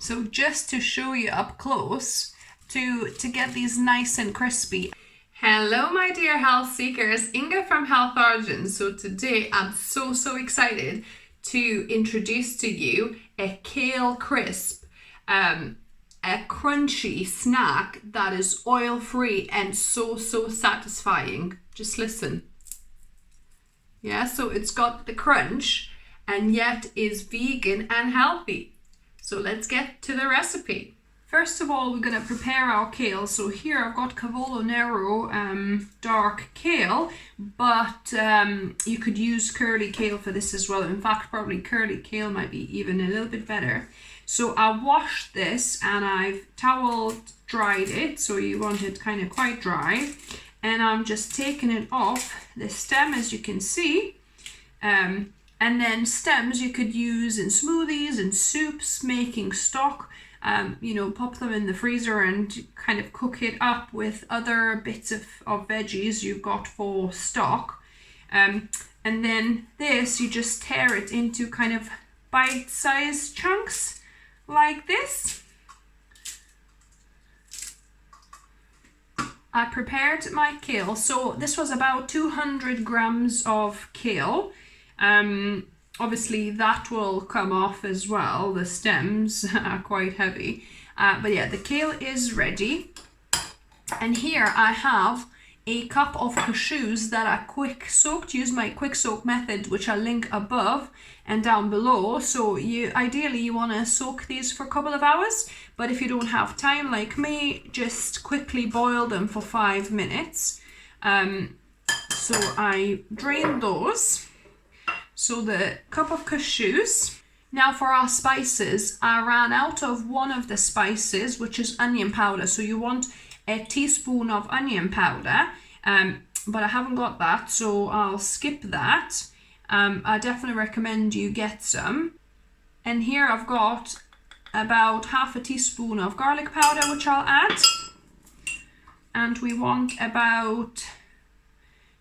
So just to show you up close, to get these nice and crispy. Hello my dear health seekers, Inga from Health Origins. So today I'm so excited to introduce to you a kale crisp, a crunchy snack that is oil free and so satisfying. Just listen. Yeah, so it's got the crunch and yet is vegan and healthy. So let's get to the recipe. First of all, we're going to prepare our kale. So here I've got Cavollo Nero dark kale, but you could use curly kale for this as well. In fact, probably curly kale might be even a little bit better. So I washed this and I've towel dried it. So you want it kind of quite dry. And I'm just taking it off the stem, as you can see. And then stems you could use in smoothies and soups, making stock. You know, pop them in the freezer and kind of cook it up with other bits of veggies you've got for stock. And then this, you just tear it into kind of bite-sized chunks like this. I prepared my kale. So this was about 200 grams of kale. Obviously that will come off as well. The stems are quite heavy. But yeah, the kale is ready. And here I have a cup of cashews that are quick soaked. Use my quick soak method, which I'll link above and down below. So ideally you want to soak these for a couple of hours. But if you don't have time like me, just quickly boil them for 5 minutes. So I drained those. So the cup of cashews. Now for our spices, I ran out of one of the spices, which is onion powder. So you want a teaspoon of onion powder, but I haven't got that, so I'll skip that. I definitely recommend you get some. And here I've got about half a teaspoon of garlic powder, which I'll add. And we want about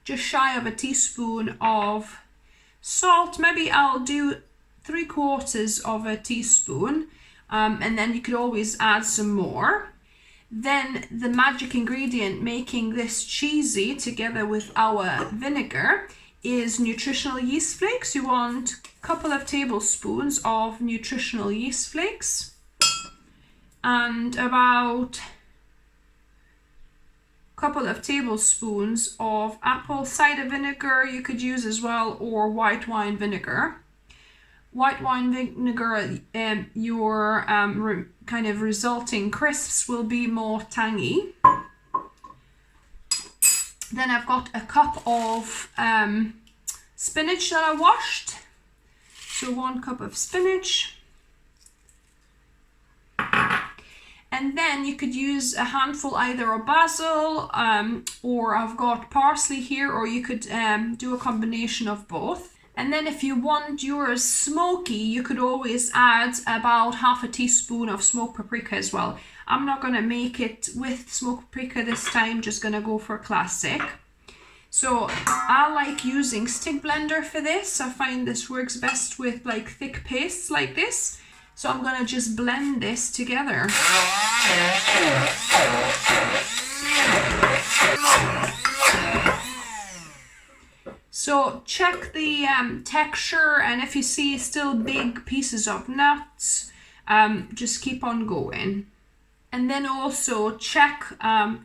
just shy of a teaspoon of salt. Maybe I'll do 3/4 of a teaspoon, and then you could always add some more. Then the magic ingredient making this cheesy together with our vinegar is nutritional yeast flakes. You want a couple of tablespoons of nutritional yeast flakes and about couple of tablespoons of apple cider vinegar you could use as well, or white wine vinegar. White wine vinegar, your kind of resulting crisps will be more tangy. Then I've got a cup of spinach that I washed. So 1 cup of spinach. And then you could use a handful either of basil, or I've got parsley here, or you could do a combination of both. And then if you want yours smoky, you could always add about half a teaspoon of smoked paprika as well. I'm not going to make it with smoked paprika this time, just going to go for classic. So I like using stick blender for this. I find this works best with like thick pastes like this. So I'm going to just blend this together. So check the texture, and if you see still big pieces of nuts, just keep on going. And then also check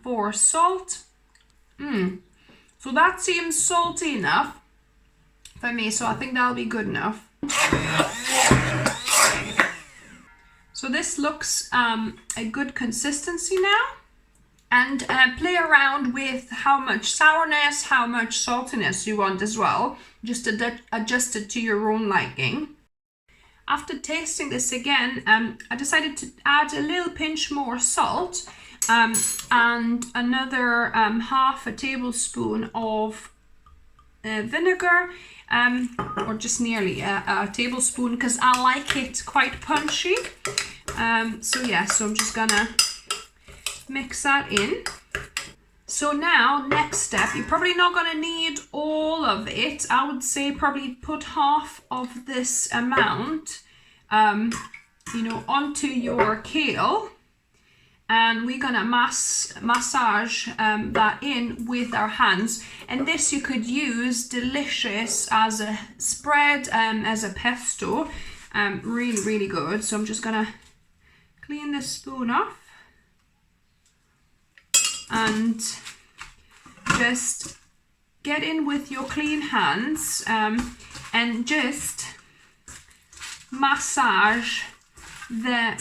for salt. So that seems salty enough for me, so I think that'll be good enough. So this looks a good consistency now. And play around with how much sourness, how much saltiness you want as well. Just adjust it to your own liking. After tasting this again, I decided to add a little pinch more salt and another half a tablespoon of vinegar, or just nearly a tablespoon, because I like it quite punchy. So I'm just gonna mix that in. So now, next step, you're probably not going to need all of it. I would say probably put half of this amount onto your kale, and we're gonna massage that in with our hands. And this you could use delicious as a spread, as a pesto. Really, really good. So I'm just gonna clean this spoon off and just get in with your clean hands and just massage the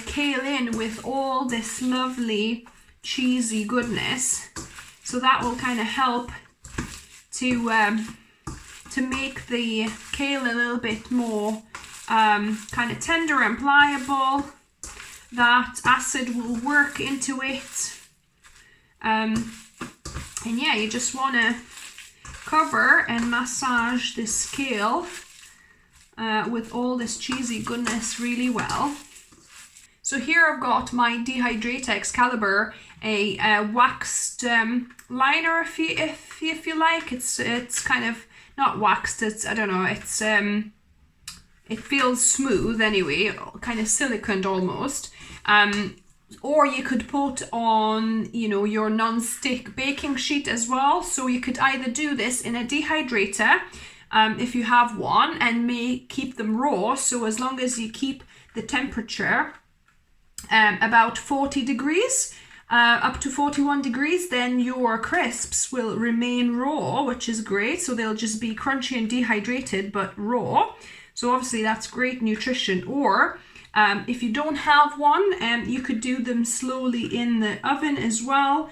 kale in with all this lovely cheesy goodness. So that will kind of help to make the kale a little bit more kind of tender and pliable. That acid will work into it. And yeah, you just want to cover and massage this kale with all this cheesy goodness really well. So here I've got my Dehydrate Excalibur, a waxed liner, if you like. It's kind of not waxed. It's, I don't know. It's it feels smooth anyway, kind of siliconed almost. Or you could put on, your non-stick baking sheet as well. So you could either do this in a dehydrator, if you have one, and keep them raw. So as long as you keep the temperature about 40 degrees, up to 41 degrees, then your crisps will remain raw, which is great. So they'll just be crunchy and dehydrated, but raw. So obviously that's great nutrition. Or if you don't have one, you could do them slowly in the oven as well.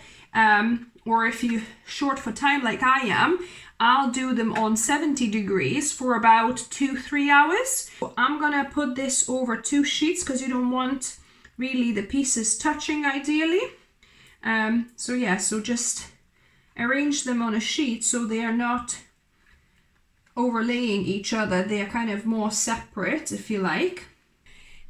Or if you're short for time like I am, I'll do them on 70 degrees for about 2-3 hours. So I'm gonna put this over 2 sheets because you don't want really the pieces touching ideally. So just arrange them on a sheet so they are not overlaying each other. They are kind of more separate, if you like.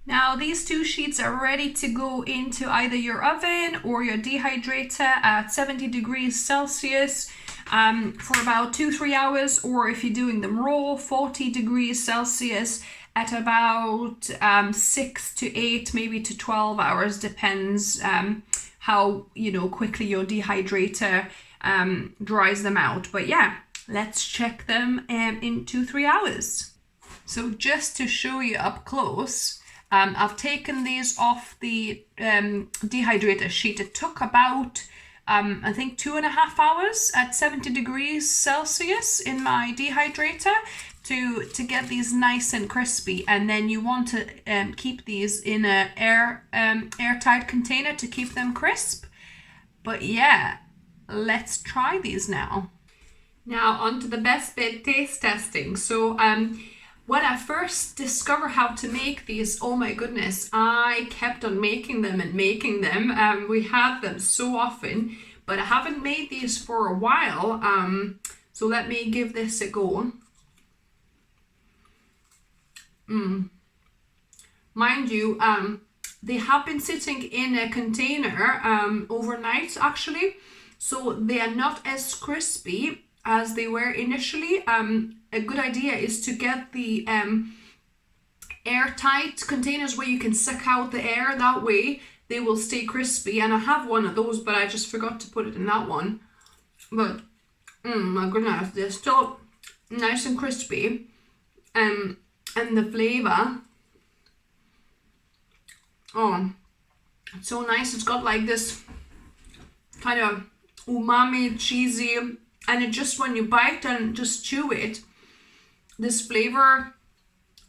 Now these 2 sheets are ready to go into either your oven or your dehydrator at 70 degrees Celsius for about 2-3 hours, or if you're doing them raw, 40 degrees Celsius at about 6 to 8, maybe to 12 hours, depends how quickly your dehydrator dries them out. But yeah, let's check them in 2-3 hours. So just to show you up close, I've taken these off the dehydrator sheet. It took about I think 2.5 hours at 70 degrees Celsius in my dehydrator to get these nice and crispy. And then you want to keep these in a airtight container to keep them crisp. But yeah, let's try these now. Now on to the best bit, taste testing. So when I first discovered how to make these, oh my goodness, I kept on making them and making them. We had them so often, but I haven't made these for a while. So let me give this a go. Mind you, they have been sitting in a container overnight actually, so they are not as crispy as they were initially. A good idea is to get the airtight containers where you can suck out the air. That way they will stay crispy. And I have one of those, but I just forgot to put it in that one. But my goodness, they're still nice and crispy. And the flavor, oh, it's so nice. It's got like this kind of umami, cheesy, and it just, when you bite and just chew it, this flavor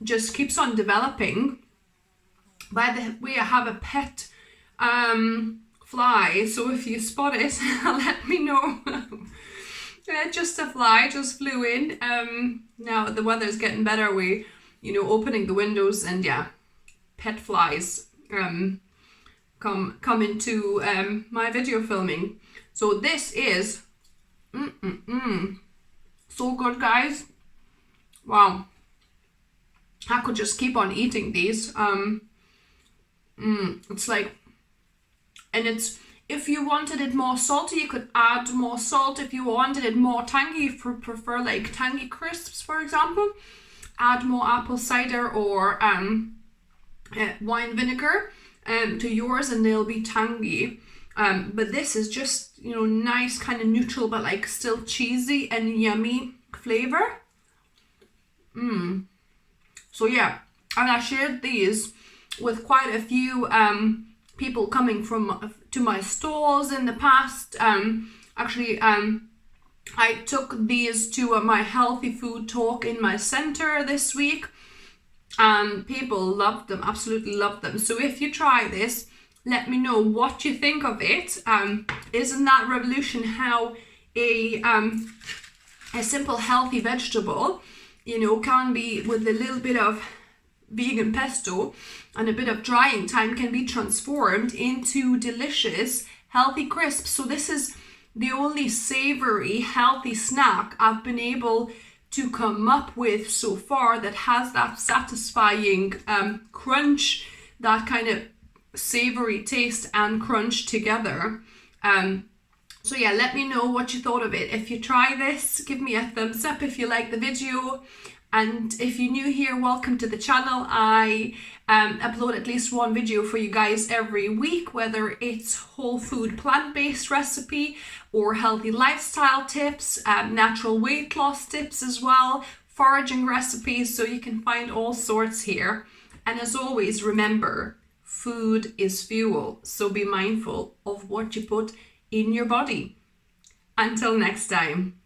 just keeps on developing. By the way, I have a pet fly, so if you spot it, let me know. Just a fly just flew in. Now the weather's getting better. We, opening the windows, and yeah, pet flies come into my video filming. So this is so good, guys. Wow, I could just keep on eating these. It's like, and it's, if you wanted it more salty, you could add more salt. If you wanted it more tangy, if you prefer like tangy crisps, for example, add more apple cider or wine vinegar to yours, and they'll be tangy. But this is just, you know, nice, kind of neutral, but like still cheesy and yummy flavor. So yeah, and I shared these with quite a few people coming to my stalls in the past. I took these to my healthy food talk in my center this week, and people loved them, absolutely loved them. So if you try this, let me know what you think of it. Isn't that revolution how a simple healthy vegetable, you know, can be, with a little bit of vegan pesto and a bit of drying time, can be transformed into delicious healthy crisps. So this is the only savory healthy snack I've been able to come up with so far that has that satisfying crunch, that kind of savory taste and crunch together. So yeah, let me know what you thought of it. If you try this, give me a thumbs up if you like the video. And if you're new here, welcome to the channel. I upload at least one video for you guys every week, whether it's whole food plant-based recipe or healthy lifestyle tips, natural weight loss tips as well, foraging recipes, so you can find all sorts here. And as always, remember, food is fuel, so be mindful of what you put in your body. Until next time.